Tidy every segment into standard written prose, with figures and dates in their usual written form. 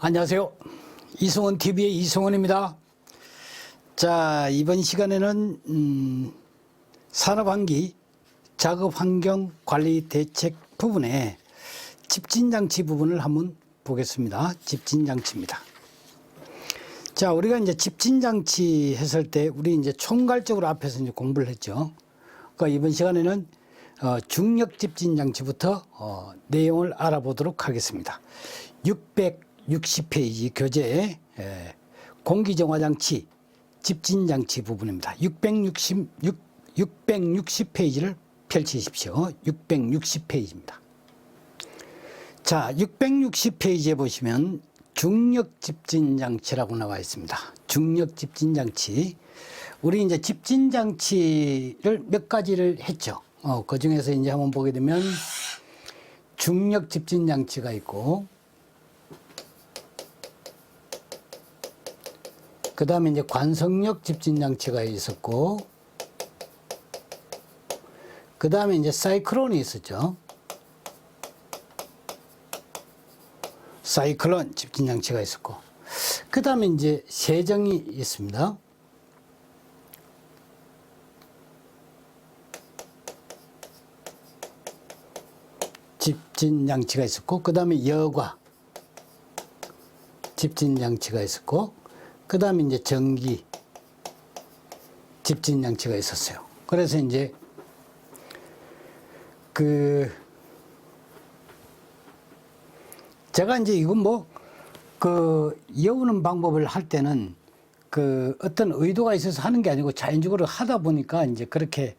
안녕하세요. 이승원 TV의 이승원입니다. 자, 이번 시간에는 산업환기 작업환경 관리 대책 부분에 집진장치 부분을 한번 보겠습니다. 집진장치입니다. 자, 우리가 이제 집진장치 했을 때 우리 이제 총괄적으로 앞에서 이제 공부를 했죠. 그러니까 이번 시간에는 중력 집진장치부터 내용을 알아보도록 하겠습니다. 660페이지 교재 공기정화장치 집진장치 부분입니다. 660페이지를 펼치십시오. 660페이지입니다. 자, 660페이지에 보시면 중력 집진장치라고 나와 있습니다. 중력 집진장치. 우리 이제 집진장치를 몇 가지를 했죠. 그 중에서 이제 한번 보게 되면 중력 집진장치가 있고, 그 다음에 이제 관성력 집진장치가 있었고, 그 다음에 이제 사이클론이 있었죠. 사이클론 집진장치가 있었고, 그 다음에 이제 세정이 있습니다. 집진장치가 있었고, 그 다음에 여과 집진장치가 있었고, 그 다음에 이제 전기 집진장치가 있었어요. 그래서 이제 제가 이제 이건 여우는 방법을 할 때는 어떤 의도가 있어서 하는 게 아니고 자연적으로 하다 보니까 이제 그렇게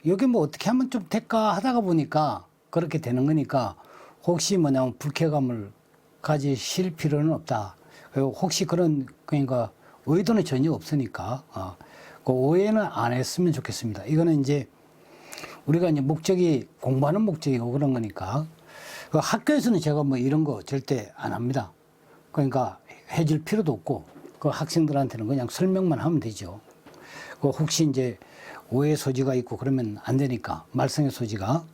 여기 어떻게 하면 좀 될까 하다가 보니까 그렇게 되는 거니까 혹시 뭐냐면 불쾌감을 가지실 필요는 없다. 혹시 그러니까 의도는 전혀 없으니까 그 오해는 안 했으면 좋겠습니다. 이거는 이제 우리가 이제 목적이 공부하는 목적이고 그런 거니까 학교에서는 제가 이런 거 절대 안 합니다. 그러니까 해줄 필요도 없고 그 학생들한테는 그냥 설명만 하면 되죠. 혹시 이제 오해 소지가 있고 그러면 안 되니까 말썽의 소지가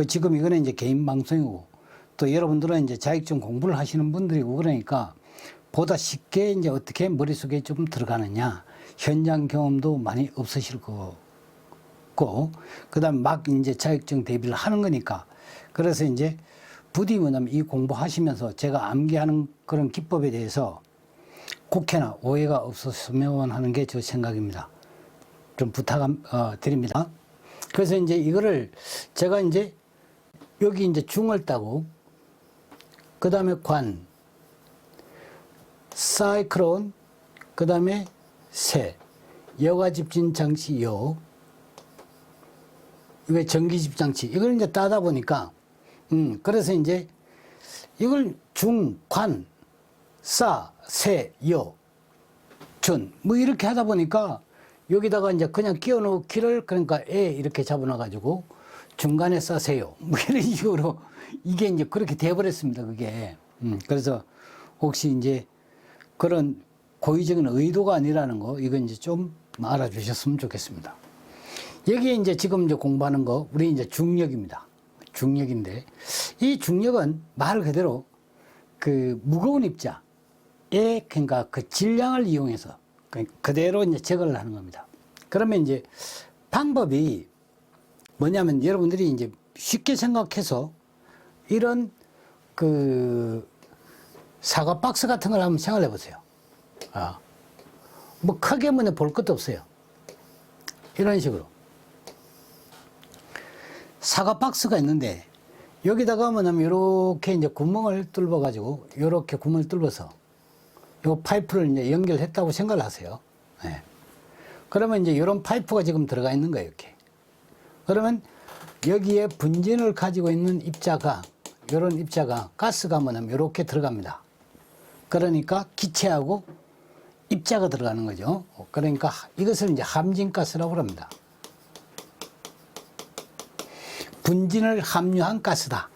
지금 이거는 이제 개인 방송이고 또 여러분들은 이제 자격증 공부를 하시는 분들이고 그러니까 보다 쉽게 이제 어떻게 머릿속에 좀 들어가느냐 현장 경험도 많이 없으실 거고 그다음 막 이제 자격증 대비를 하는 거니까 그래서 이제 부디 뭐냐면 이 공부하시면서 제가 암기하는 그런 기법에 대해서 국회나 오해가 없었으면 하는 게 저 생각입니다. 좀 드립니다. 그래서 이제 이거를 제가 이제 여기 이제 중을 따고 그 다음에 관, 사이클론, 그 다음에 새, 여가 집진장치 여, 이거 전기 집장치 이걸 이제 따다 보니까 그래서 이제 이걸 중, 관, 사, 세, 여, 전 이렇게 하다 보니까 여기다가 이제 그냥 끼워 넣기를 그러니까 이렇게 잡아놔 가지고 중간에 싸세요. 이런 식으로 이게 이제 그렇게 돼버렸습니다. 그게. 그래서 혹시 이제 그런 고의적인 의도가 아니라는 거 이건 이제 좀 알아주셨으면 좋겠습니다. 여기에 이제 지금 이제 공부하는 거 우리 이제 중력입니다. 중력인데 이 중력은 말 그대로 무거운 입자에 그러니까 그 질량을 이용해서 그대로 이제 제거를 하는 겁니다. 그러면 이제 방법이 뭐냐면 여러분들이 이제 쉽게 생각해서 이런 사과 박스 같은 걸 한번 생각해 보세요. 크게 볼 것도 없어요. 이런 식으로. 사과 박스가 있는데 여기다가 뭐냐면 이렇게 이제 구멍을 뚫어 가지고 이렇게 구멍을 뚫어서 요 파이프를 이제 연결했다고 생각을 하세요. 네. 그러면 이제 이런 파이프가 지금 들어가 있는 거예요. 이렇게. 그러면 여기에 분진을 가지고 있는 입자가 이런 입자가 가스가 뭐냐면 이렇게 들어갑니다. 그러니까 기체하고 입자가 들어가는 거죠. 그러니까 이것을 이제 함진가스라고 합니다. 분진을 함유한 가스다.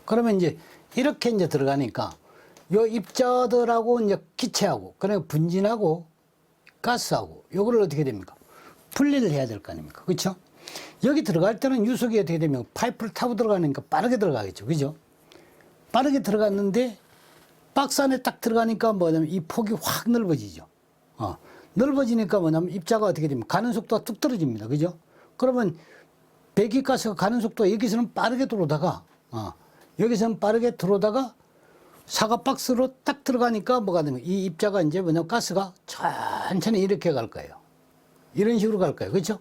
그러면 이제 이렇게 이제 들어가니까 요 입자들하고 이제 기체하고 그러니까 분진하고 가스하고 요거를 어떻게 됩니까? 분리를 해야 될 거 아닙니까? 그렇죠? 여기 들어갈 때는 유속이 어떻게 되면 파이프를 타고 들어가니까 빠르게 들어가겠죠. 그죠? 빠르게 들어갔는데 박스 안에 딱 들어가니까 뭐냐면 이 폭이 확 넓어지죠. 넓어지니까 뭐냐면 입자가 어떻게 됩니까? 가는 속도가 뚝 떨어집니다. 그죠? 그러면 배기가스가 가는 속도가 여기서는 빠르게 들어오다가, 여기서는 빠르게 들어오다가 사과 박스로 딱 들어가니까 뭐가 되면 이 입자가 이제 뭐냐면 가스가 천천히 이렇게 갈 거예요. 이런 식으로 갈 거예요. 그렇죠?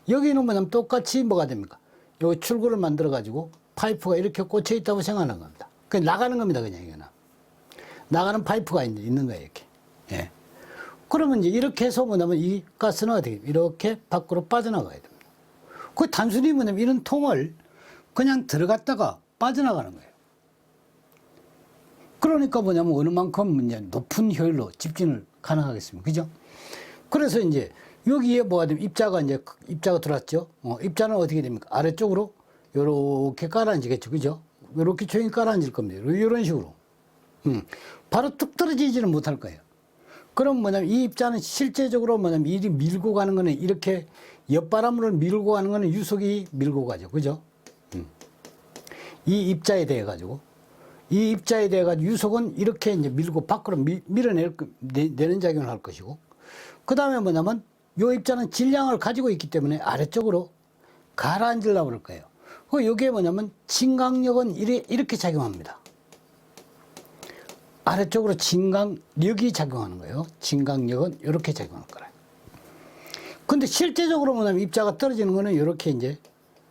여기는 뭐냐면 똑같이 뭐가 됩니까? 요 출구를 만들어 가지고 파이프가 이렇게 꽂혀 있다고 생각하는 겁니다. 그냥 나가는 겁니다. 그냥 이거는. 나가는 파이프가 있는 거예요. 이렇게. 예. 그러면 이제 이렇게 해서 뭐냐면 이 가스는 어떻게 이렇게 밖으로 빠져나가야 됩니다. 그 단순히 뭐냐면 이런 통을 그냥 들어갔다가 빠져나가는 거예요. 그러니까 뭐냐면 어느 만큼 이제 높은 효율로 집진을 가능하겠습니까? 그죠? 그래서 이제 여기에 뭐가 되면 입자가 들어왔죠. 입자는 어떻게 됩니까? 아래쪽으로 요렇게 깔아앉겠죠. 그죠? 요렇게 조용히 깔아앉을 겁니다. 이런 식으로. 바로 뚝 떨어지지는 못할 거예요. 그럼 뭐냐면 이 입자는 실제적으로 뭐냐면 이리 밀고 가는 거는 이렇게 옆바람을 밀고 가는 거는 유속이 밀고 가죠. 그죠? 이 입자에 대해 가지고 유속은 이렇게 이제 밀고 밖으로 밀어내는 작용을 할 것이고, 그 다음에 뭐냐면 요 입자는 질량을 가지고 있기 때문에 아래쪽으로 가라앉으려고 그럴 거예요. 여기에 뭐냐면 진강력은 이렇게 작용합니다. 아래쪽으로 진강력이 작용하는 거예요. 진강력은 이렇게 작용할 거라. 근데 실제적으로 뭐냐면 입자가 떨어지는 거는 이렇게 이제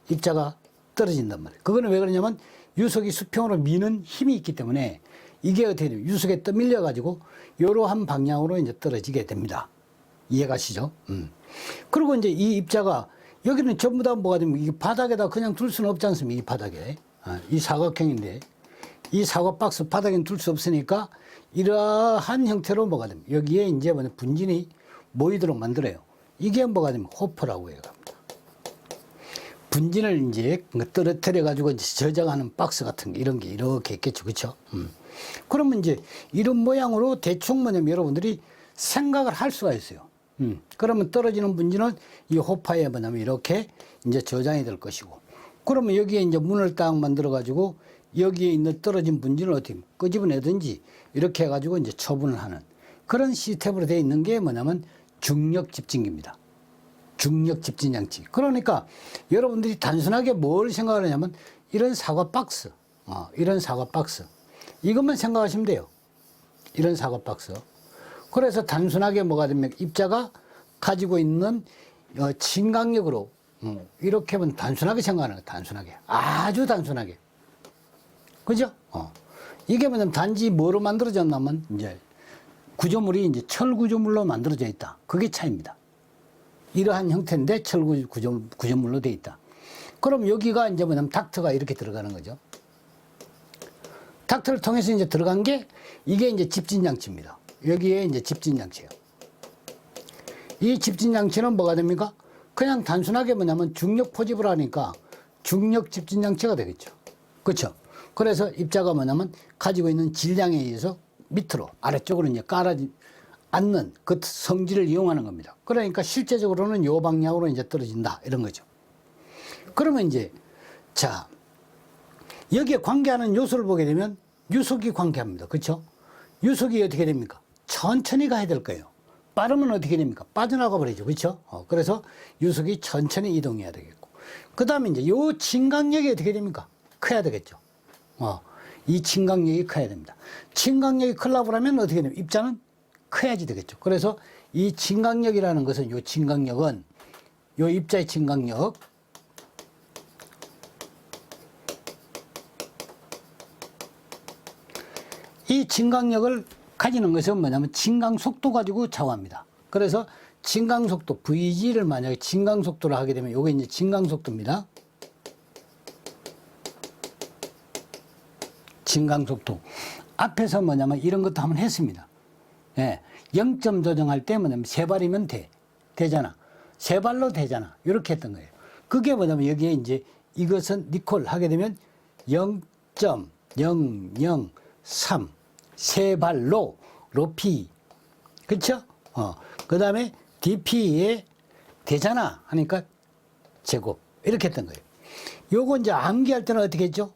입자가 떨어진단 말이에요. 그거는 왜 그러냐면 유속이 수평으로 미는 힘이 있기 때문에 이게 어떻게 돼요? 유속에 떠밀려 가지고 이러한 방향으로 이제 떨어지게 됩니다. 이해가시죠? 그리고 이제 이 입자가 여기는 전부 다 뭐가 되면 이 바닥에다 그냥 둘 수는 없지 않습니까? 이 바닥에. 이 사각형인데 이 사과 박스 바닥에 둘 수 없으니까 이러한 형태로 뭐가 됩니까? 여기에 이제 분진이 모이도록 만들어요. 이게 뭐가 되면 호퍼라고 해요. 분진을 이제 떨어뜨려 가지고 저장하는 박스 같은 게 이런 게 이렇게 있겠죠. 그렇죠? 그러면 이제 이런 모양으로 대충 뭐냐면 여러분들이 생각을 할 수가 있어요. 그러면 떨어지는 분진은 이 호파에 뭐냐면 이렇게 이제 저장이 될 것이고, 그러면 여기에 이제 문을 딱 만들어 가지고 여기에 있는 떨어진 분진을 어떻게 끄집어내든지 이렇게 해가지고 이제 처분을 하는 그런 시스템으로 되어 있는 게 뭐냐면 중력 집진기입니다. 중력 집진 장치. 그러니까 여러분들이 단순하게 뭘 생각을 하냐면 이런 사과 박스, 이런 사과 박스. 이것만 생각하시면 돼요. 이런 사과 박스. 그래서 단순하게 뭐가 되면 입자가 가지고 있는 진강력으로 이렇게 하면 단순하게 생각하는 거예요. 단순하게. 아주 단순하게. 그죠? 이게 뭐냐면 단지 뭐로 만들어졌냐면 이제 구조물이 이제 철 구조물로 만들어져 있다. 그게 차이입니다. 이러한 형태인데 철 구조물로 되어 있다. 그럼 여기가 이제 뭐냐면 닥트가 이렇게 들어가는 거죠. 닥트를 통해서 이제 들어간 게 이게 이제 집진장치입니다. 여기에 이제 집진장치예요. 이 집진장치는 뭐가 됩니까? 그냥 단순하게 뭐냐면 중력 포집을 하니까 중력 집진장치가 되겠죠. 그렇죠? 그래서 입자가 뭐냐면 가지고 있는 질량에 의해서 밑으로 아래쪽으로 이제 앉는 그 성질을 이용하는 겁니다. 그러니까 실제적으로는 요 방향으로 이제 떨어진다 이런 거죠. 그러면 이제 자 여기에 관계하는 요소를 보게 되면 유속이 관계합니다. 그렇죠? 유속이 어떻게 됩니까? 천천히 가야 될 거예요. 빠르면 어떻게 됩니까? 빠져나가 버리죠. 그렇죠? 그래서 유속이 천천히 이동해야 되겠고, 그 다음에 이제 요 진강력이 어떻게 됩니까? 커야 되겠죠. 이 진강력이 커야 됩니다. 진강력이 크려고 하면 어떻게 됩니까? 입자는 커야지 되겠죠. 그래서 이 진강력이라는 것은 요 진강력은 요 입자의 진강력, 이 진강력을 가지는 것은 뭐냐면 진강속도 가지고 좌우합니다. 그래서 진강속도 VG를 만약에 진강속도를 하게 되면 요게 이제 진강속도입니다. 진강속도. 앞에서 뭐냐면 이런 것도 한번 했습니다. 예. 0점 조정할 때 뭐냐면 세 발이면 되잖아. 세 발로 되잖아. 이렇게 했던 거예요. 그게 뭐냐면 여기에 이제 이것은 니콜 하게 되면 0.003 세 발로 로피. 그쵸? 그 다음에 DP에 되잖아 하니까 제곱. 이렇게 했던 거예요. 요거 이제 암기할 때는 어떻게 했죠?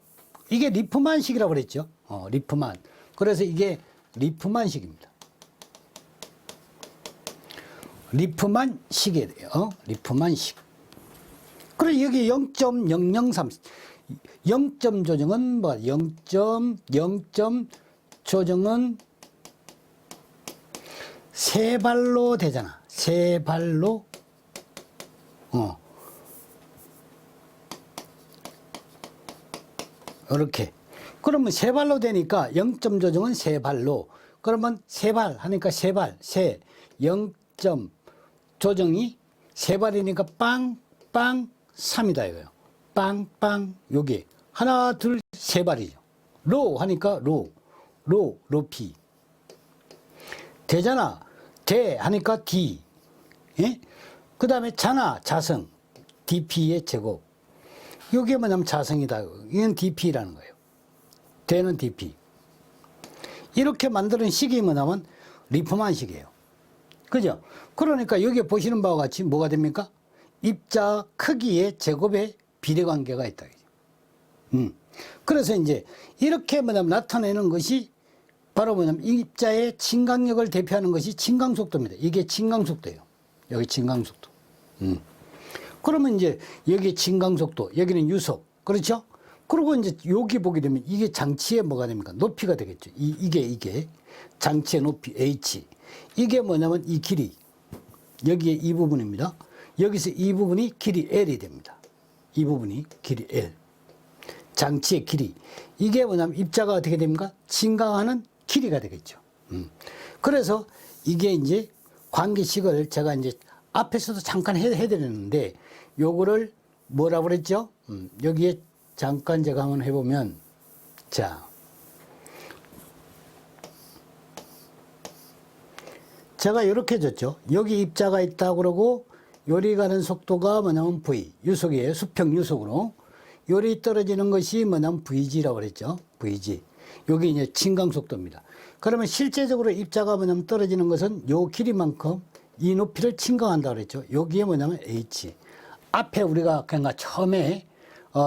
이게 리프만식이라고 그랬죠. 리프만. 그래서 이게 리프만식입니다. 리프만식이 돼요. 리프만식. 그리고 여기 0.003 0점 조정은 뭐 0.0점 조정은 세 발로 되잖아. 세 발로 이렇게. 그러면 세 발로 되니까 0점 조정은 세 발로. 그러면 세 발 하니까 세 발, 세 0점 조정이 세 발이니까 빵빵 3이다 이거예요. 빵빵 여기 하나 둘 세 발이죠. 로 하니까 로피 되잖아. 대 하니까 D. 예? 그 다음에 자나 자성 DP의 제곱. 이게 뭐냐면 자성이다. 이건 DP라는 거예요. 대는 DP. 이렇게 만드는 식이 뭐냐면 리프만식이에요. 그죠? 그러니까 여기 보시는 바와 같이 뭐가 됩니까? 입자 크기의 제곱의 비례관계가 있다. 그래서 이제 이렇게 뭐냐면 나타내는 것이 바로 뭐냐면 입자의 진강력을 대표하는 것이 진강속도입니다. 이게 진강속도예요. 여기 진강속도. 그러면 이제 여기 진강속도, 여기는 유속. 그렇죠? 그리고 이제 여기 보게 되면 이게 장치의 뭐가 됩니까? 높이가 되겠죠. 이게 장치의 높이 H. 이게 뭐냐면 이 길이. 여기에 이 부분입니다. 여기서 이 부분이 길이 L이 됩니다. 이 부분이 길이 L. 장치의 길이. 이게 뭐냐면 입자가 어떻게 됩니까? 진강하는 길이가 되겠죠. 그래서 이게 이제 관계식을 제가 이제 앞에서도 잠깐 해드렸는데 요거를 뭐라고 그랬죠? 여기에 잠깐 제가 한번 해보면 자. 제가 이렇게 줬죠. 여기 입자가 있다 그러고 요리 가는 속도가 뭐냐면 V, 유속이에요. 수평 유속으로. 요리 떨어지는 것이 뭐냐면 VG라고 그랬죠. VG. 여기 이제 진강 속도입니다. 그러면 실제적으로 입자가 뭐냐면 떨어지는 것은 요 길이만큼 이 높이를 진강한다고 그랬죠. 여기에 뭐냐면 H. 앞에 우리가 그러니까 처음에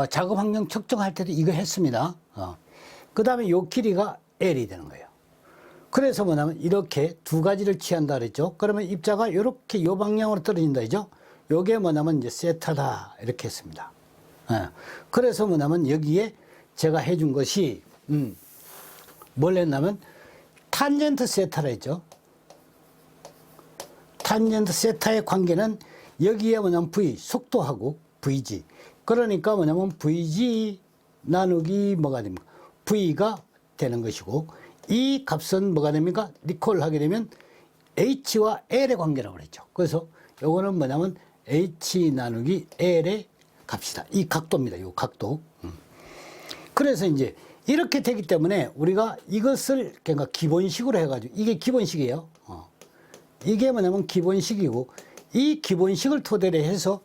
작업 환경 측정할 때도 이거 했습니다. 그 다음에 요 길이가 L이 되는 거예요. 그래서 뭐냐면 이렇게 두 가지를 취한다 그랬죠. 그러면 입자가 이렇게 요 방향으로 떨어진다 그죠. 요게 뭐냐면 이제 세타다 이렇게 했습니다. 그래서 뭐냐면 여기에 제가 해준 것이 뭘 했냐면 탄젠트 세타라 했죠. 탄젠트 세타의 관계는 여기에 뭐냐면 V 속도하고 VG. 그러니까 뭐냐면 VG 나누기 뭐가 됩니까? V가 되는 것이고 이 값은 뭐가 됩니까? 리콜 하게 되면 H와 L의 관계라고 그랬죠. 그래서 요거는 뭐냐면 H 나누기 L의 값이다. 이 각도입니다. 이 각도. 그래서 이제 이렇게 되기 때문에 우리가 이것을 그러니까 기본식으로 해가지고 이게 기본식이에요. 이게 뭐냐면 기본식이고 이 기본식을 토대로 해서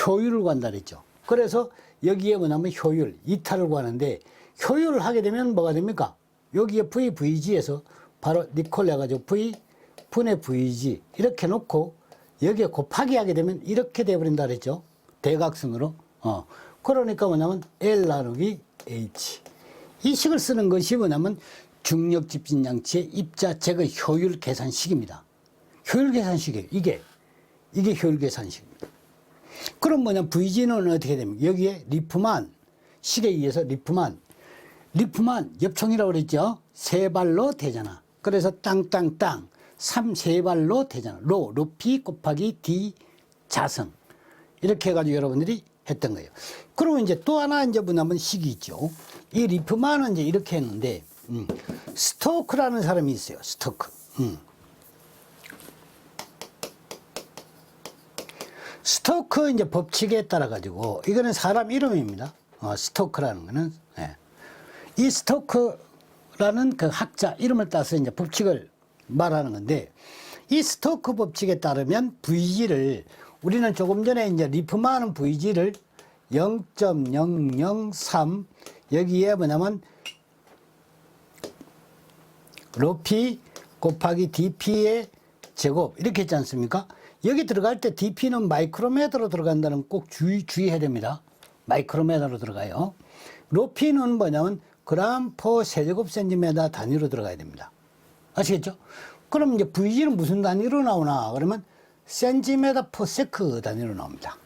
효율을 구한다 그랬죠. 그래서 여기에 뭐냐면 효율, 이탈을 구하는데 효율을 하게 되면 뭐가 됩니까? 여기에 VG에서 바로 리콜 해가지고 V 분의 VG 이렇게 놓고 여기에 곱하기 하게 되면 이렇게 돼버린다 그랬죠. 대각선으로. 그러니까 뭐냐면 L 나누기 H. 이 식을 쓰는 것이 뭐냐면 중력 집진 장치의 입자 제거 효율 계산식입니다. 효율 계산식이에요. 이게 효율 계산식입니다. 그럼 뭐냐면 VG는 어떻게 됩니까? 여기에 리프만 식에 의해서 리프만 엽총이라고 그랬죠. 세 발로 되잖아. 그래서 땅땅땅 세 발로 되잖아. 로피 곱하기 D 자성. 이렇게 해가지고 여러분들이 했던 거예요. 그리고 이제 또 하나 이제 뭐냐면 식이 있죠. 이 리프만은 이제 이렇게 했는데, 스토크라는 사람이 있어요. 스토크. 스토크 이제 법칙에 따라 가지고, 이거는 사람 이름입니다. 스토크라는 거는. 예. 이 스토크라는 그 학자 이름을 따서 이제 법칙을 말하는 건데, 이 스토크 법칙에 따르면 VG를 우리는 조금 전에 이제 리프만은 VG를 0.003 여기에 뭐냐면 로피 곱하기 DP의 제곱 이렇게 했지 않습니까? 여기 들어갈 때 DP는 마이크로미터로 들어간다는 꼭 주의해야 됩니다. 마이크로미터로 들어가요. 로피는 뭐냐면 그램 퍼 세제곱 센티미터 단위로 들어가야 됩니다. 아시겠죠? 그럼 이제 VG는 무슨 단위로 나오나? 그러면 센티미터 퍼 세크 단위로 나옵니다.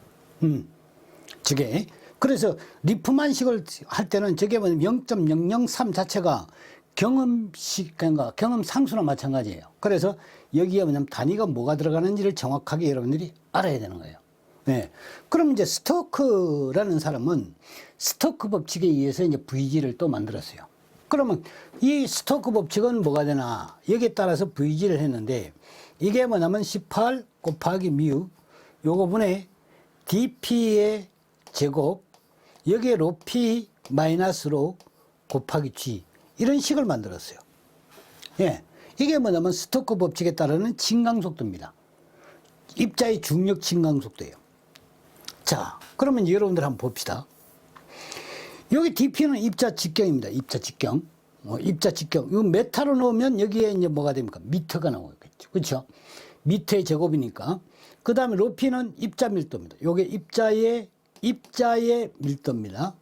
저게. 그래서 리프만식을 할 때는 저게 뭐냐면 0.003 자체가 경험식, 그러니까 경험 상수나 마찬가지예요. 그래서 여기에 뭐냐면 단위가 뭐가 들어가는지를 정확하게 여러분들이 알아야 되는 거예요. 네. 그럼 이제 스토크라는 사람은 스토크 법칙에 의해서 이제 VG를 또 만들었어요. 그러면 이 스토크 법칙은 뭐가 되나? 여기에 따라서 VG를 했는데 이게 뭐냐면 18 곱하기 뮤 요거분의 dp의 제곱 여기에 로 p 마이너스로 곱하기 g 이런 식을 만들었어요. 예. 이게 뭐냐면 스토크 법칙에 따르는 진강속도입니다. 입자의 중력 진강속도예요. 자, 그러면 여러분들 한번 봅시다. 여기 dp는 입자 직경입니다. 입자 직경. 입자 직경. 이거 메타로 넣으면 여기에 이제 뭐가 됩니까? 미터가 나오겠죠. 그렇죠? 미터의 제곱이니까. 그 다음에 로피는 입자 밀도입니다. 요게 입자의 밀도입니다.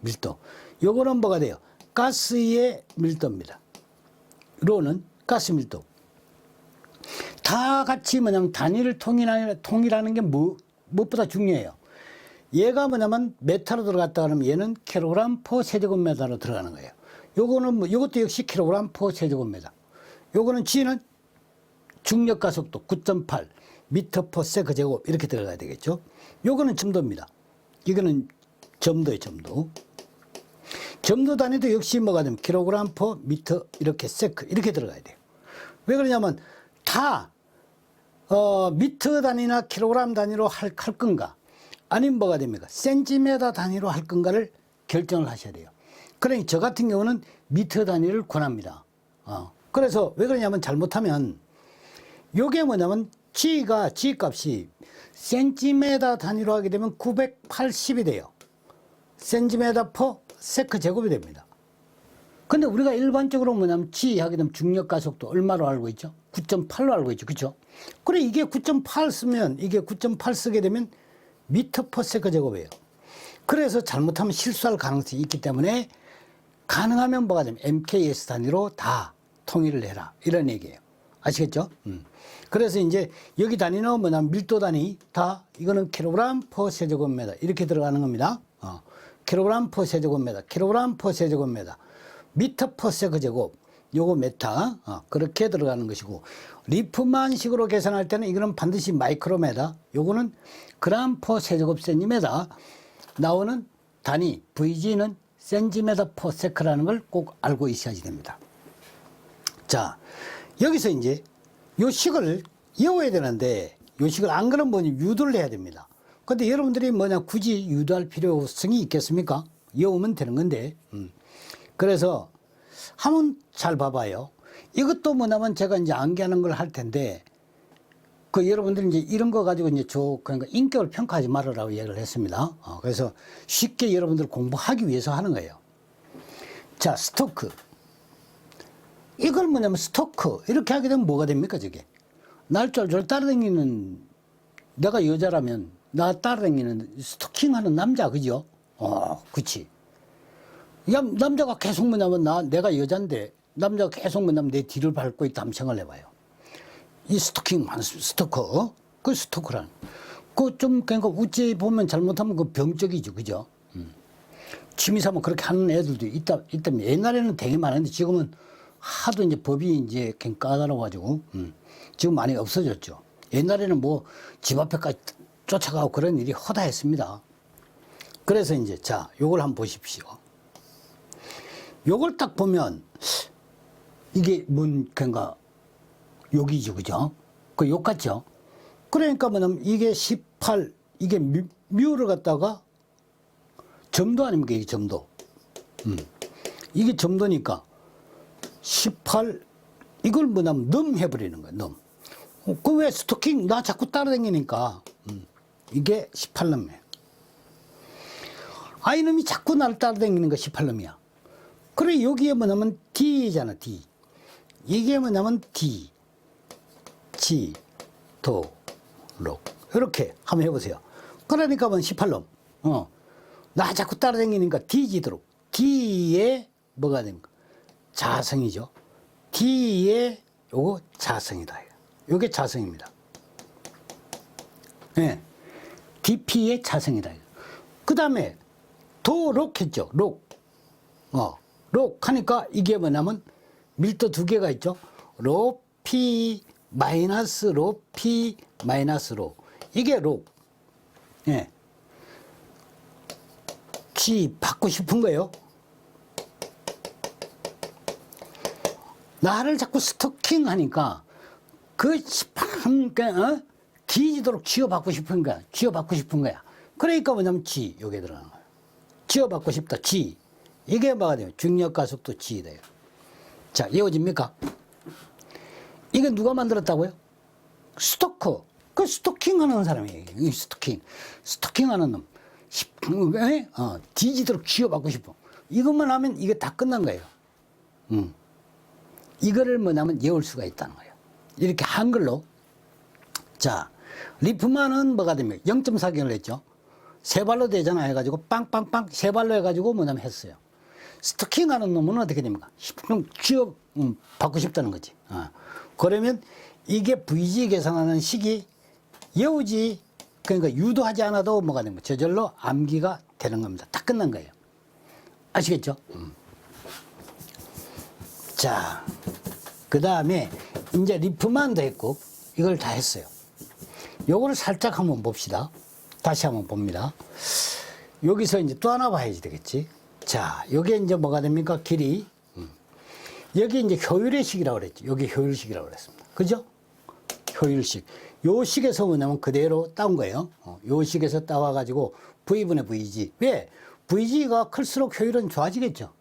밀도. 요거는 뭐가 돼요? 가스의 밀도입니다. 로는 가스 밀도. 다 같이 뭐냐면 단위를 통일하는 게 무엇보다 중요해요. 얘가 뭐냐면 메타로 들어갔다 그러면 얘는 킬로그램 퍼 세제곱미터로 들어가는 거예요. 요거는 뭐, 요것도 역시 킬로그램 퍼 세제곱미터. 요거는 G는 중력 가속도 9.8 미터 퍼 세컨드 제곱 이렇게 들어가야 되겠죠. 요거는 점도입니다. 이거는 점도예요, 점도. 점도 단위도 역시 뭐가 되면 킬로그램 퍼 미터 이렇게 세컨드 이렇게 들어가야 돼요. 왜 그러냐면 다 미터 단위나 킬로그램 단위로 할 건가 아니면 뭐가 됩니까? 센티미터 단위로 할 건가를 결정을 하셔야 돼요. 그러니 저 같은 경우는 미터 단위를 권합니다. 그래서 왜 그러냐면 잘못하면 요게 뭐냐면 G 값이 센티미터 단위로 하게 되면 980이 돼요. 센티미터 퍼 세컨드 제곱이 됩니다. 근데 우리가 일반적으로 뭐냐면 G 하게 되면 중력 가속도 얼마로 알고 있죠? 9.8로 알고 있죠. 그렇죠? 그래 이게 9.8 쓰면 이게 9.8 쓰게 되면 미터 퍼 세컨드 제곱이에요. 그래서 잘못하면 실수할 가능성이 있기 때문에 가능하면 뭐가 되면 MKS 단위로 다 통일을 해라. 이런 얘기예요. 아시겠죠? 그래서 이제 여기 단위는 뭐냐면 밀도 단위 다 이거는 킬로그램 퍼 세제곱미터 이렇게 들어가는 겁니다. 킬로그램 퍼 세제곱미터, 킬로그램 퍼 세제곱미터, 미터 퍼 세컨드 제곱, 요거 메타 그렇게 들어가는 것이고 리프만식으로 계산할 때는 이거는 반드시 마이크로메터, 요거는 그램 퍼 세제곱 센티미터 나오는 단위 VG는 센티미터 퍼 세컨드라는 걸 꼭 알고 있어야지 됩니다. 자, 여기서 이제 요 식을 외워야 되는데 요 식을 안 그러면 뭐냐 유도를 해야 됩니다. 근데 여러분들이 뭐냐 굳이 유도할 필요성이 있겠습니까? 외우면 되는 건데. 그래서 한번 잘 봐봐요. 이것도 뭐냐면 제가 이제 암기하는 걸 할 텐데 그 여러분들이 이제 이런 거 가지고 이제 그러니까 인격을 평가하지 말으라고 얘기를 했습니다. 그래서 쉽게 여러분들 공부하기 위해서 하는 거예요. 자, 스토크. 이걸 뭐냐면 스토크 이렇게 하게 되면 뭐가 됩니까 저게? 날 쫄쫄 따라다니는 내가 여자라면 나 따라다니는 스토킹하는 남자 그죠? 그치. 남자가 계속 뭐냐면 내가 여잔데 남자가 계속 뭐냐면 내 뒤를 밟고 있다 한번 생각을 해봐요. 이 스토킹 스토커 그 스토커란 그 좀 그러니까 우찌 보면 잘못하면 그 병적이죠 그죠? 취미삼아 그렇게 하는 애들도 있다면 옛날에는 되게 많은데 지금은 하도 이제 법이 이제 그냥 까다로워가지고 지금 많이 없어졌죠. 옛날에는 뭐 집 앞에까지 쫓아가고 그런 일이 허다했습니다. 그래서 이제 자 요걸 한번 보십시오. 요걸 딱 보면 이게 뭔 그러니까 여기죠 그죠? 그 욕 같죠? 그러니까 뭐냐면 이게 18 이게 뮤를 갖다가 점도 아닙니까 이게 점도. 이게 점도니까 18 이걸 뭐냐면 넘 해버리는 거야 넘. 그 왜 스토킹 나 자꾸 따라다니니까 이게 18넘이에요. 이놈이 자꾸 나를 따라다니는 거 18넘이야. 그래 여기에 뭐냐면 D잖아 D. 이게 뭐냐면 D G 도 록 이렇게 한번 해보세요. 그러니까 뭐 18넘. 나 자꾸 따라다니니까 D지도록 D에 뭐가 됩니까? 자성이죠. D에 요거 자성이다. 요게 자성입니다. 예. DP의 자성이다. 그 다음에 록 했죠. 록. 록 하니까 이게 뭐냐면 밀도 두 개가 있죠. 로 P 마이너스 로 P 마이너스 로. 이게 록. 예. G 받고 싶은 거예요. 나를 자꾸 스토킹 하니까 뒤지도록 쥐어받고 싶은 거야. 쥐어받고 싶은 거야. 그러니까 뭐냐면 G, 요게 들어가는 거야. 쥐어받고 싶다, G. 이게 뭐가 돼요? 중력가속도 G 돼요. 자, 이해집니까? 이게 누가 만들었다고요? 스토커. 그 스토킹 하는 사람이에요. 이 스토킹. 스토킹 하는 놈. 뒤지도록 쥐어받고 싶어. 이것만 하면 이게 다 끝난 거예요. 이거를 뭐냐면 외울 수가 있다는 거예요. 이렇게 한글로. 자, 리프만은 뭐가 되면 0.4개를 했죠. 세 발로 되잖아 해가지고 빵빵빵 세 발로 해가지고 뭐냐면 했어요. 스토킹 하는 놈은 어떻게 됩니까? 쥐어 받고 싶다는 거지. 그러면 이게 VG 계산하는 식이 외우지, 그러니까 유도하지 않아도 뭐가 되는 거예요? 저절로 암기가 되는 겁니다. 다 끝난 거예요. 아시겠죠? 자, 그 다음에 이제 리프만도 했고 이걸 다 했어요. 요거를 살짝 한번 봅시다. 다시 한번 봅니다. 여기서 이제 또 하나 봐야지 되겠지. 자, 요게 이제 뭐가 됩니까? 길이. 여기 이제 효율의 식이라고 그랬죠. 여기 효율식이라고 그랬습니다. 그죠? 효율식. 요 식에서 뭐냐면 그대로 따온 거예요. 요 식에서 따와가지고 V분의 VG. 왜? VG가 클수록 효율은 좋아지겠죠.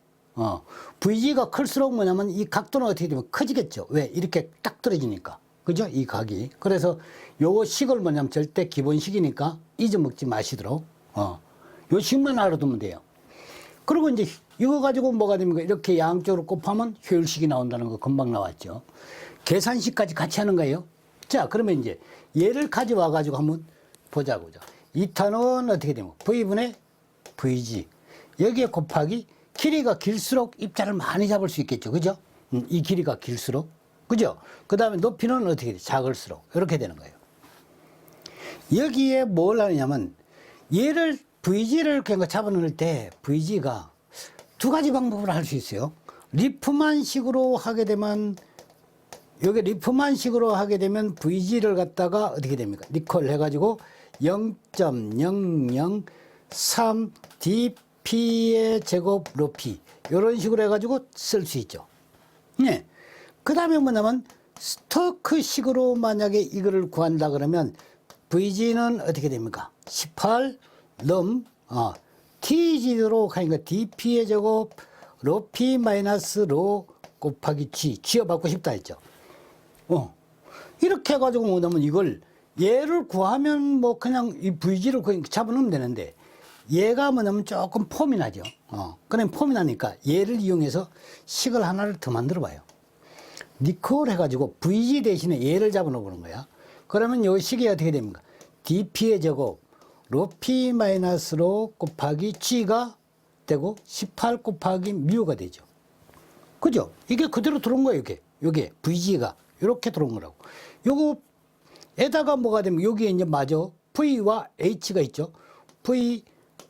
VG가 클수록 뭐냐면 이 각도는 어떻게 되면 커지겠죠. 왜? 이렇게 딱 떨어지니까. 그죠? 이 각이. 그래서 요 식을 뭐냐면 절대 기본식이니까 잊어먹지 마시도록. 요 식만 알아두면 돼요. 그리고 이제 이거 가지고 뭐가 됩니까? 이렇게 양쪽으로 곱하면 효율식이 나온다는 거 금방 나왔죠. 계산식까지 같이 하는 거예요. 자, 그러면 이제 얘를 가져와 가지고 한번 보자고요. 2탄은 어떻게 되면 V분의 VG. 여기에 곱하기 길이가 길수록 입자를 많이 잡을 수 있겠죠. 그죠? 이 길이가 길수록. 그죠? 그 다음에 높이는 어떻게 돼? 작을수록. 이렇게 되는 거예요. 여기에 뭘 하느냐면 얘를 VG를 그냥 잡아놓을 때 VG가 두 가지 방법으로 할 수 있어요. 리프만식으로 하게 되면 여기 리프만식으로 하게 되면 VG를 갖다가 어떻게 됩니까? 리콜 해가지고 0.003 dp의 제곱 로피 이런 식으로 해가지고 쓸 수 있죠. 네. 그 다음에 뭐냐면 스토크식으로 만약에 이거를 구한다 그러면 VG는 어떻게 됩니까? 18 름 TG로 하니까 dp의 제곱 로피 마이너스 로 곱하기 G 쥐어받고 싶다 했죠. 이렇게 해가지고 뭐냐면 이걸 얘를 구하면 뭐 그냥 이 VG를 그냥 잡아놓으면 되는데 얘가 뭐냐면 조금 폼이 나죠. 그럼 폼이 나니까 얘를 이용해서 식을 하나를 더 만들어 봐요. 리콜 해가지고 VG 대신에 얘를 잡아놓는 거야. 그러면 이 식이 어떻게 됩니까? dp의 제곱 로피 마이너스 로 곱하기 G가 되고 18 곱하기 뮤가 되죠. 그죠? 이게 그대로 들어온 거예요. 요게 VG가 이렇게 들어온 거라고. 요거에다가 뭐가 되면 여기에 이제 마저 V와 H가 있죠. V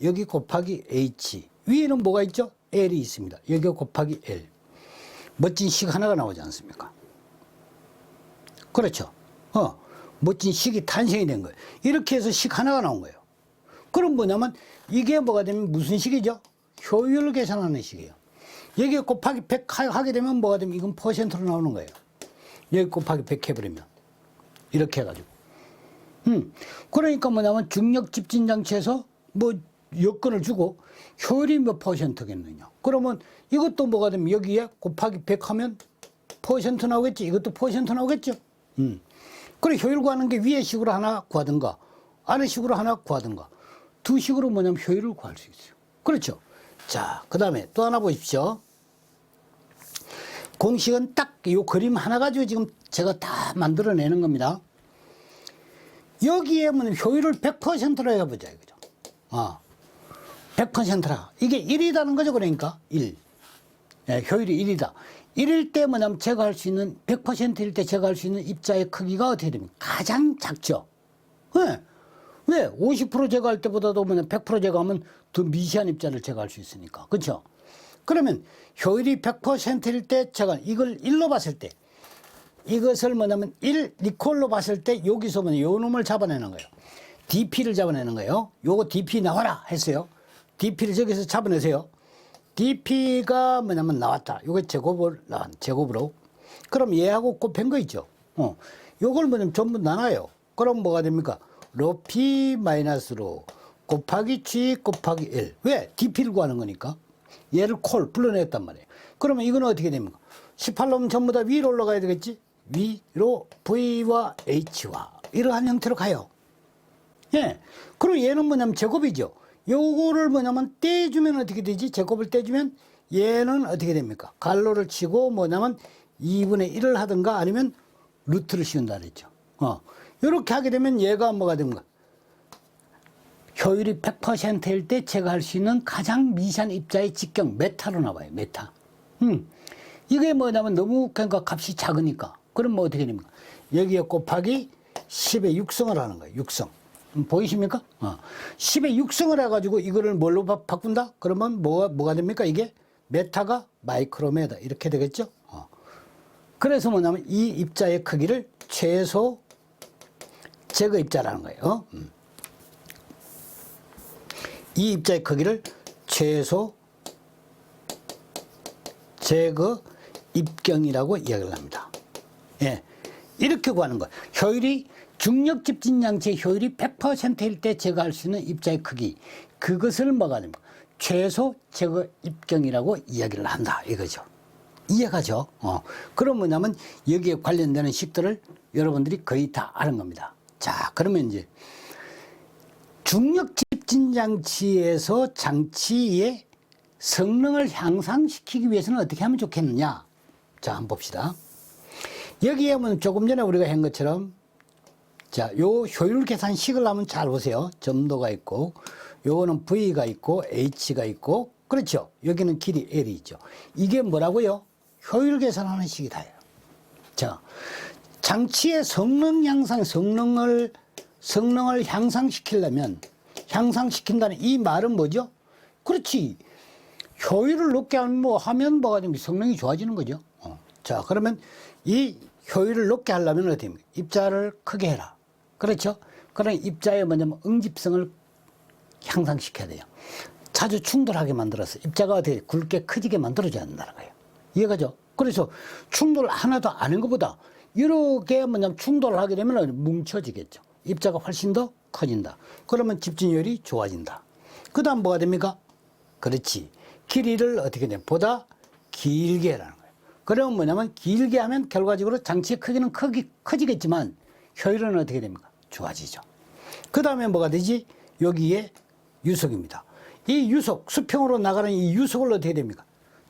여기 곱하기 H. 위에는 뭐가 있죠? L이 있습니다. 여기 곱하기 L. 멋진 식 하나가 나오지 않습니까? 그렇죠. 멋진 식이 탄생이 된 거예요. 이렇게 해서 식 하나가 나온 거예요. 그럼 뭐냐면 이게 뭐가 되면 무슨 식이죠? 효율을 계산하는 식이에요. 여기 곱하기 100 하게 되면 뭐가 되면 이건 퍼센트로 나오는 거예요. 여기 곱하기 100 해버리면. 이렇게 해가지고. 그러니까 뭐냐면 중력 집진 장치에서 뭐 여건을 주고 효율이 몇 퍼센트겠느냐. 그러면 이것도 뭐가 되면 여기에 곱하기 100 하면 퍼센트 나오겠지. 이것도 퍼센트 나오겠죠. 그래 효율 구하는 게 위에 식으로 하나 구하든가 아래 식으로 하나 구하든가 두 식으로 뭐냐면 효율을 구할 수 있어요. 그렇죠. 자, 그 다음에 또 하나 보십시오. 공식은 딱 이 그림 하나 가지고 지금 제가 다 만들어내는 겁니다. 여기에 뭐 효율을 100%로 해보자 이거죠. 100%라. 이게 1이라는 거죠. 그러니까 1. 예, 효율이 1이다. 1일 때 뭐냐면 제거할 수 있는 100%일 때 제거할 수 있는 입자의 크기가 어떻게 됩니까? 가장 작죠. 왜? 왜? 50% 제거할 때보다도 뭐냐 100% 제거하면 더 미세한 입자를 제거할 수 있으니까. 그렇죠? 그러면 효율이 100%일 때 제가 이걸 1로 봤을 때 이것을 뭐냐면 1 리콜로 봤을 때 여기서 뭐냐 요 놈을 잡아내는 거예요. DP를 잡아내는 거예요. 요거 DP 나와라 했어요. DP를 저기서 잡아내세요. DP가 뭐냐면 나왔다. 요게 제곱으로. 그럼 얘하고 곱한 거 있죠. 요걸 뭐냐면 전부 나눠요. 그럼 뭐가 됩니까? 로 P 마이너스로 곱하기 G 곱하기 1. 왜? DP를 구하는 거니까. 얘를 불러냈단 말이에요. 그러면 이건 어떻게 됩니까? 18놈 전부 다 위로 올라가야 되겠지? 위로 V와 H와 이러한 형태로 가요. 예. 그리고 얘는 뭐냐면 제곱이죠. 요거를 뭐냐면 떼주면 어떻게 되지? 제곱을 떼주면 얘는 어떻게 됩니까? 갈로를 치고 뭐냐면 2분의 1을 하든가 아니면 루트를 씌운다 그랬죠. 요렇게 하게 되면 얘가 뭐가 됩니까? 효율이 100%일 때 제거할 수 있는 가장 미세한 입자의 직경 메타로 나와요. 메타. 이게 뭐냐면 너무 그러니까 값이 작으니까. 그럼 뭐 어떻게 됩니까? 여기에 곱하기 10의 육성을 하는 거예요. 육성. 보이십니까? 10의 육성을 해가지고 이거를 뭘로 바꾼다? 그러면 뭐가 됩니까? 이게 메타가 마이크로메다 이렇게 되겠죠? 그래서 뭐냐면 이 입자의 크기를 최소 제거 입자라는 거예요. 이 입자의 크기를 최소 제거 입경이라고 이야기를 합니다. 예. 이렇게 구하는 거예요. 효율이 중력 집진 장치의 효율이 100%일 때 제거할 수 있는 입자의 크기. 그것을 뭐가 됩니까? 최소 제거 입경이라고 이야기를 한다. 이거죠. 이해가죠? 그럼 뭐냐면 여기에 관련되는 식들을 여러분들이 거의 다 아는 겁니다. 자, 그러면 이제 중력 집진 장치에서 장치의 성능을 향상시키기 위해서는 어떻게 하면 좋겠느냐? 자, 한번 봅시다. 여기에 보면 조금 전에 우리가 한 것처럼 자, 요 효율 계산식을 하면 잘 보세요. 점도가 있고, 요거는 V가 있고, H가 있고, 그렇죠. 여기는 길이 L이 있죠. 이게 뭐라고요? 효율 계산하는 식이다. 자, 장치의 성능 향상, 성능을 향상시키려면, 향상시킨다는 이 말은 뭐죠? 그렇지. 효율을 높게 하면 뭐가 됩니까? 성능이 좋아지는 거죠. 자, 그러면 이 효율을 높게 하려면 어떻게 됩니까? 입자를 크게 해라. 그렇죠? 그러면 입자의 뭐냐면 응집성을 향상시켜야 돼요. 자주 충돌하게 만들어서 입자가 어떻게 굵게 커지게 만들어줘야 한다는 거예요. 이해가죠? 그래서 충돌 하나도 안 한 것보다 이렇게 뭐냐면 충돌을 하게 되면 뭉쳐지겠죠. 입자가 훨씬 더 커진다. 그러면 집진율이 좋아진다. 그 다음 뭐가 됩니까? 그렇지. 길이를 어떻게 돼? 보다 길게 하라는 거예요. 그러면 뭐냐면 길게 하면 결과적으로 장치의 크기는 커지겠지만 효율은 어떻게 됩니까? 좋아지죠. 그 다음에 뭐가 되지? 여기에 유속입니다. 이 유속, 수평으로 나가는 이 유속을 어떻게 됩니까?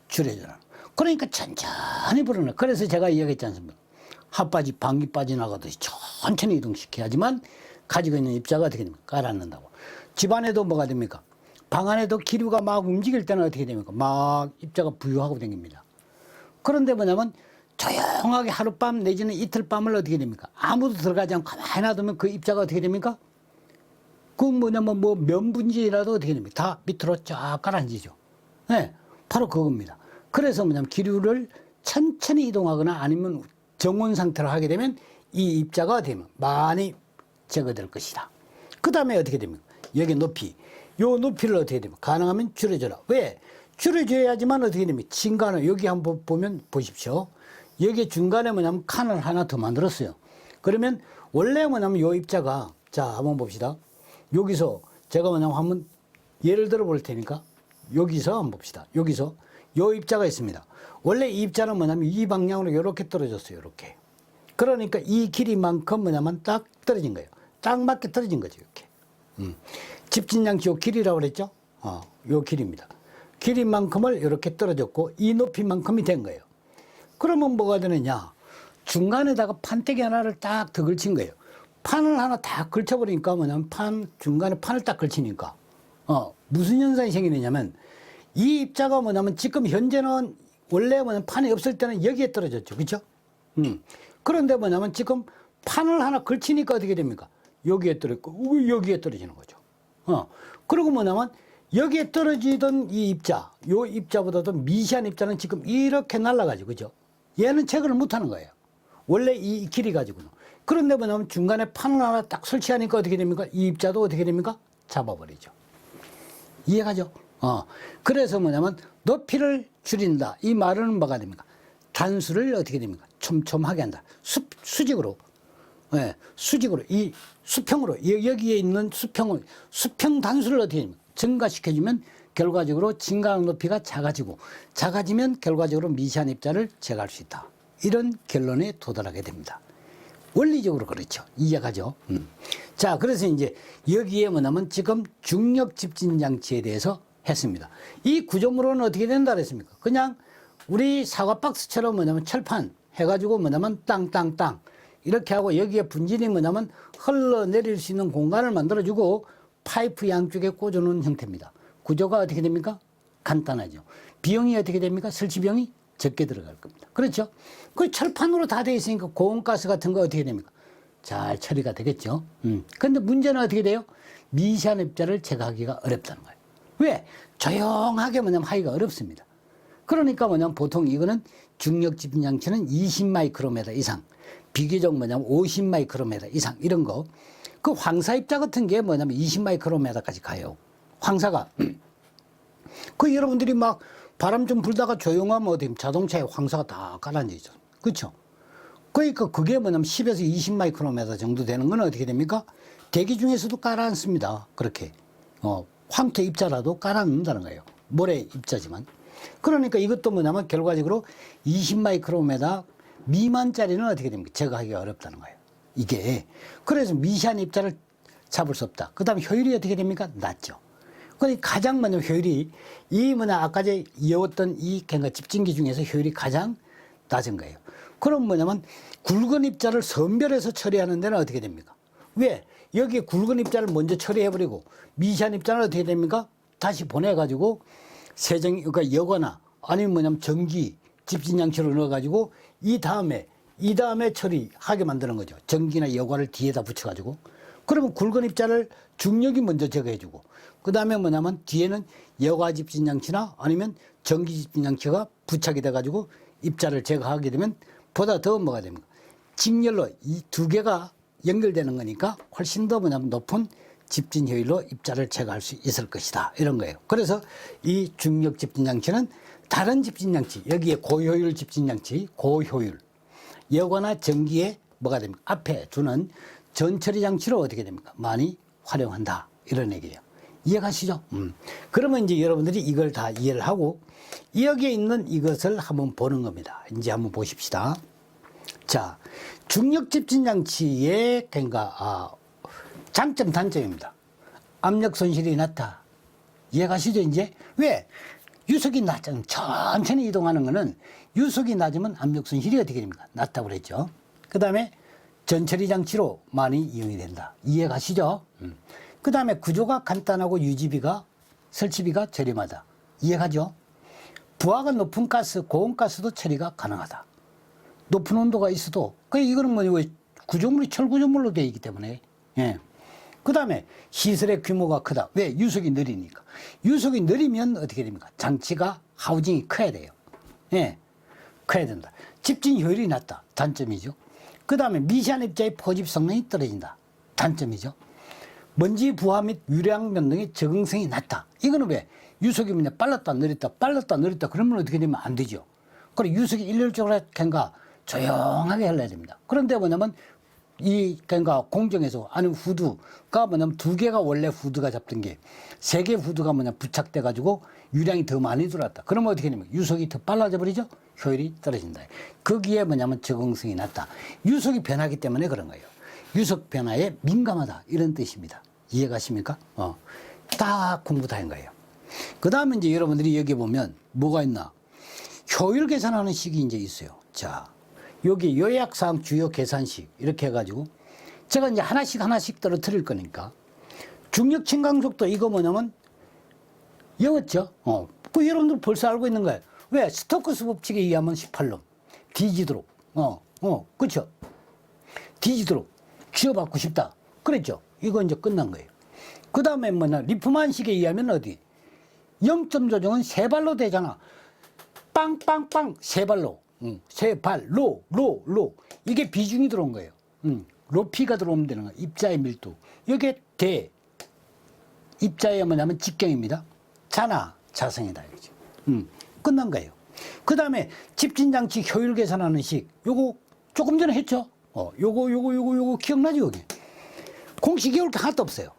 줄여줘라. 그러니까 천천히 불어나. 그래서 제가 이야기했지 않습니까? 핫바지, 방귀 빠져나가듯이 천천히 이동시켜야지만 가지고 있는 입자가 어떻게 됩니까? 가라앉는다고. 집안에도 뭐가 됩니까? 방 안에도 기류가 막 움직일 때는 어떻게 됩니까? 막 입자가 부유하고 다닙니다. 그런데 뭐냐면 조용하게 하룻밤 내지는 이틀밤을 어떻게 됩니까? 아무도 들어가지 않고 가만히 놔두면 그 입자가 어떻게 됩니까? 그 뭐냐면 뭐 면분지라도 어떻게 됩니까? 다 밑으로 쫙 가라앉히죠. 네, 바로 그겁니다. 그래서 뭐냐면 기류를 천천히 이동하거나 아니면 정온 상태로 하게 되면 이 입자가 되면 많이 제거될 것이다. 그 다음에 어떻게 됩니까? 여기 높이. 요 높이를 어떻게 됩니까? 가능하면 줄여줘라. 왜? 줄여줘야지만 어떻게 됩니까? 중간에 여기 한번 보면 보십시오. 여기 중간에 뭐냐면 칸을 하나 더 만들었어요. 그러면 원래 뭐냐면 요 입자가 자 한번 봅시다. 여기서 제가 뭐냐면 한번 예를 들어 볼 테니까 여기서 한번 봅시다. 여기서 요 입자가 있습니다. 원래 이 입자는 뭐냐면 이 방향으로 이렇게 떨어졌어요. 이렇게. 그러니까 이 길이만큼 뭐냐면 딱 떨어진 거예요. 딱 맞게 떨어진 거죠. 이렇게. 집진장치 요 길이라고 그랬죠? 요 길입니다. 길이만큼을 이렇게 떨어졌고 이 높이만큼이 된 거예요. 그러면 뭐가 되느냐? 중간에다가 판때기 하나를 딱 더 걸친 거예요. 판을 하나 딱 걸쳐버리니까 뭐냐면 중간에 판을 딱 걸치니까 무슨 현상이 생기느냐면 이 입자가 뭐냐면 지금 현재는 원래 뭐냐면 판이 없을 때는 여기에 떨어졌죠. 그렇죠? 그런데 뭐냐면 지금 판을 하나 걸치니까 어떻게 됩니까? 여기에 떨어지고 여기에 떨어지는 거죠. 그리고 뭐냐면 여기에 떨어지던 이 입자, 요 입자보다도 미시한 입자는 지금 이렇게 날아가죠. 그죠? 얘는 체결을 못 하는 거예요. 원래 이 길이 가지고는. 그런데 뭐냐면 중간에 판을 하나 딱 설치하니까 어떻게 됩니까? 이 입자도 어떻게 됩니까? 잡아버리죠. 이해가죠? 그래서 뭐냐면 높이를 줄인다. 이 말은 뭐가 됩니까? 단수를 어떻게 됩니까? 촘촘하게 한다. 수직으로. 예, 수직으로. 이 수평으로. 여기에 있는 수평 단수를 어떻게 됩니까? 증가시켜주면 결과적으로 증가하는 높이가 작아지면 결과적으로 미시한 입자를 제거할 수 있다. 이런 결론에 도달하게 됩니다. 원리적으로 그렇죠. 이해가죠? 자, 그래서 이제 여기에 뭐냐면 지금 중력 집진 장치에 대해서 했습니다. 이 구조물은 어떻게 된다 그랬습니까? 그냥 우리 사과 박스처럼 뭐냐면 철판 해가지고 뭐냐면 땅땅땅 이렇게 하고 여기에 분진이 뭐냐면 흘러내릴 수 있는 공간을 만들어주고 파이프 양쪽에 꽂아놓은 형태입니다. 구조가 어떻게 됩니까? 간단하죠. 비용이 어떻게 됩니까? 설치 비용이 적게 들어갈 겁니다. 그렇죠? 그 철판으로 다 되어 있으니까 고온가스 같은 거 어떻게 됩니까? 잘 처리가 되겠죠. 근데 문제는 어떻게 돼요? 미시한 입자를 제거하기가 어렵다는 거예요. 왜? 조용하게 뭐냐면 하기가 어렵습니다. 그러니까 뭐냐면 보통 이거는 중력 집진 장치는 20 마이크로미터 이상, 비교적 뭐냐면 50 마이크로미터 이상 이런 거. 그 황사 입자 같은 게 뭐냐면 20 마이크로미터까지 가요. 황사가. 그 여러분들이 막 바람 좀 불다가 조용하면 어디 자동차에 황사가 다 깔아앉아 있죠. 그렇죠? 그러니까 그게 뭐냐면 10에서 20 마이크로미터 정도 되는 건 어떻게 됩니까? 대기 중에서도 깔아앉습니다. 그렇게. 황토 입자라도 깔아놓는다는 거예요. 모래 입자지만. 그러니까 이것도 뭐냐면 결과적으로 20 마이크로미터 미만짜리는 어떻게 됩니까? 제거하기가 어렵다는 거예요. 이게. 그래서 미시한 입자를 잡을 수 없다. 그 다음에 효율이 어떻게 됩니까? 낮죠. 그러니까 가장 먼저 효율이 아까 전에 이어왔던 이 집진기 중에서 효율이 가장 낮은 거예요. 그럼 뭐냐면 굵은 입자를 선별해서 처리하는 데는 어떻게 됩니까? 왜? 여기에 굵은 입자를 먼저 처리해버리고 미시한 입자는 어떻게 됩니까? 다시 보내가지고 그러니까 여거나 아니면 뭐냐면 전기 집진장치로 넣어가지고 이 다음에 처리하게 만드는 거죠. 전기나 여과를 뒤에다 붙여가지고. 그러면 굵은 입자를 중력이 먼저 제거해주고 그 다음에 뭐냐면 뒤에는 여과 집진장치나 아니면 전기 집진장치가 부착이 돼가지고 입자를 제거하게 되면 보다 더 뭐가 됩니까? 직렬로 이 두 개가 연결되는 거니까 훨씬 더 뭐냐면 높은 집진 효율로 입자를 제거할 수 있을 것이다. 이런 거예요. 그래서 이 중력 집진장치는 다른 집진장치, 여기에 고효율 집진장치, 고효율, 여과나 전기에 뭐가 됩니까? 앞에 두는 전처리 장치로 어떻게 됩니까? 많이 활용한다. 이런 얘기예요. 이해가시죠? 그러면 이제 여러분들이 이걸 다 이해를 하고 여기에 있는 이것을 한번 보는 겁니다. 이제 한번 보십시다. 자, 중력 집진 장치의 그러니까 장점, 단점입니다. 압력 손실이 낮다. 이해가시죠? 이제 왜? 유속이 낮잖아요. 천천히 이동하는 거는 유속이 낮으면 압력 손실이 어떻게 됩니까? 낮다고 그랬죠. 그 다음에 전처리 장치로 많이 이용이 된다. 이해가시죠? 그 다음에 구조가 간단하고 설치비가 저렴하다. 이해가죠? 부하가 높은 가스, 고온가스도 처리가 가능하다. 높은 온도가 있어도, 이거는 구조물이 철구조물로 되어 있기 때문에, 예. 그 다음에 시설의 규모가 크다. 왜? 유속이 느리니까. 유속이 느리면 어떻게 됩니까? 장치가, 하우징이 커야 돼요. 예. 커야 된다. 집진 효율이 낮다. 단점이죠. 그 다음에 미시한 입자의 포집 성능이 떨어진다. 단점이죠. 먼지 부하 및 유량 변동의 적응성이 낮다. 이거는 왜? 유속이 빨랐다 느렸다 그러면 어떻게 되면 안 되죠. 그리고 유속이 일률적으로 그러니까 조용하게 흘러야 됩니다. 그런데 뭐냐면 그러니까 공정에서 아니면 후드가 뭐냐면 두 개가 원래 후드가 잡던 게 세 개 후드가 부착돼 가지고 유량이 더 많이 들어왔다. 그러면 어떻게 되면 유속이 더 빨라져 버리죠. 효율이 떨어진다. 거기에 적응성이 낮다. 유속이 변하기 때문에 그런 거예요. 유속 변화에 민감하다. 이런 뜻입니다. 이해가십니까? 다 공부 다 한 거예요. 그 다음에 이제 여러분들이 여기 보면 뭐가 있나? 효율 계산하는 식이 이제 있어요. 자, 여기 요약사항 주요 계산식 이렇게 해가지고 제가 이제 하나씩 떨어뜨릴 거니까 중력 침강속도 이거 뭐냐면 여웠죠? 여러분들 벌써 알고 있는 거예요. 왜? 스토크스 법칙에 의하면 18놈. 뒤지도록. 그쵸? 뒤지도록 쥐어받고 싶다. 그랬죠? 이거 이제 끝난 거예요. 그 다음에 뭐냐, 리프만식에 의하면 어디? 0점 조정은 세 발로 되잖아. 빵빵빵 세 발로. 세 발, 로. 이게 비중이 들어온 거예요. 로피가 들어오면 되는 거예요. 입자의 밀도. 이게 대. 입자의 뭐냐면 직경입니다. 자나, 자성이다. 이거죠. 끝난 거예요. 그 다음에 집진장치 효율 계산하는 식. 요거 조금 전에 했죠? 요거 기억나죠, 여기? 공식이 이렇게 하나도 없어요.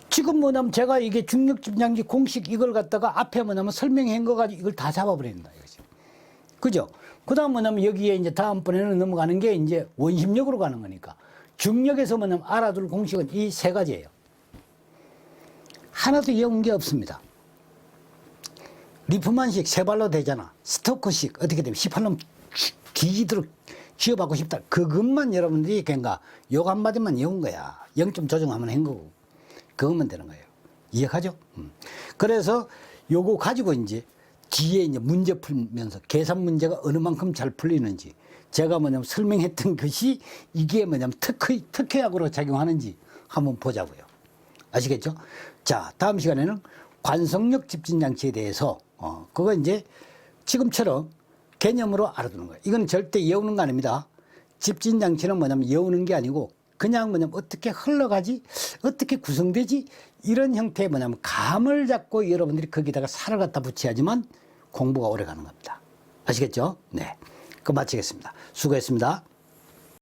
지금 뭐냐면 제가 이게 중력집장치 공식 이걸 갖다가 앞에 뭐냐면 설명한 거 가지고 이걸 다 잡아버린다. 이거지. 그죠? 그 다음 뭐냐면 여기에 이제 다음번에는 넘어가는 게 이제 원심력으로 가는 거니까. 중력에서 뭐냐면 알아둘 공식은 이 세 가지예요. 하나도 외운 게 없습니다. 리프만식 세 발로 되잖아. 스토크식 어떻게 되면 18놈 뒤지도록 쥐어받고 싶다. 그것만 여러분들이 그러니까 요 한마디만 외운 거야. 0점 조정하면 한 거고. 그것만 되는 거예요. 이해가죠? 그래서 요거 가지고 이제 뒤에 이제 문제 풀면서 계산 문제가 어느 만큼 잘 풀리는지 제가 뭐냐면 설명했던 것이 이게 뭐냐면 특허약으로 작용하는지 한번 보자고요. 아시겠죠? 자, 다음 시간에는 관성력 집진장치에 대해서 그거 이제 지금처럼 개념으로 알아두는 거예요. 이건 절대 외우는 거 아닙니다. 집진장치는 뭐냐면 외우는 게 아니고 그냥 뭐냐면 어떻게 흘러가지, 어떻게 구성되지 이런 형태의 뭐냐면 감을 잡고 여러분들이 거기다가 살을 갖다 붙여야지만 공부가 오래 가는 겁니다. 아시겠죠? 네. 그거 마치겠습니다. 수고했습니다.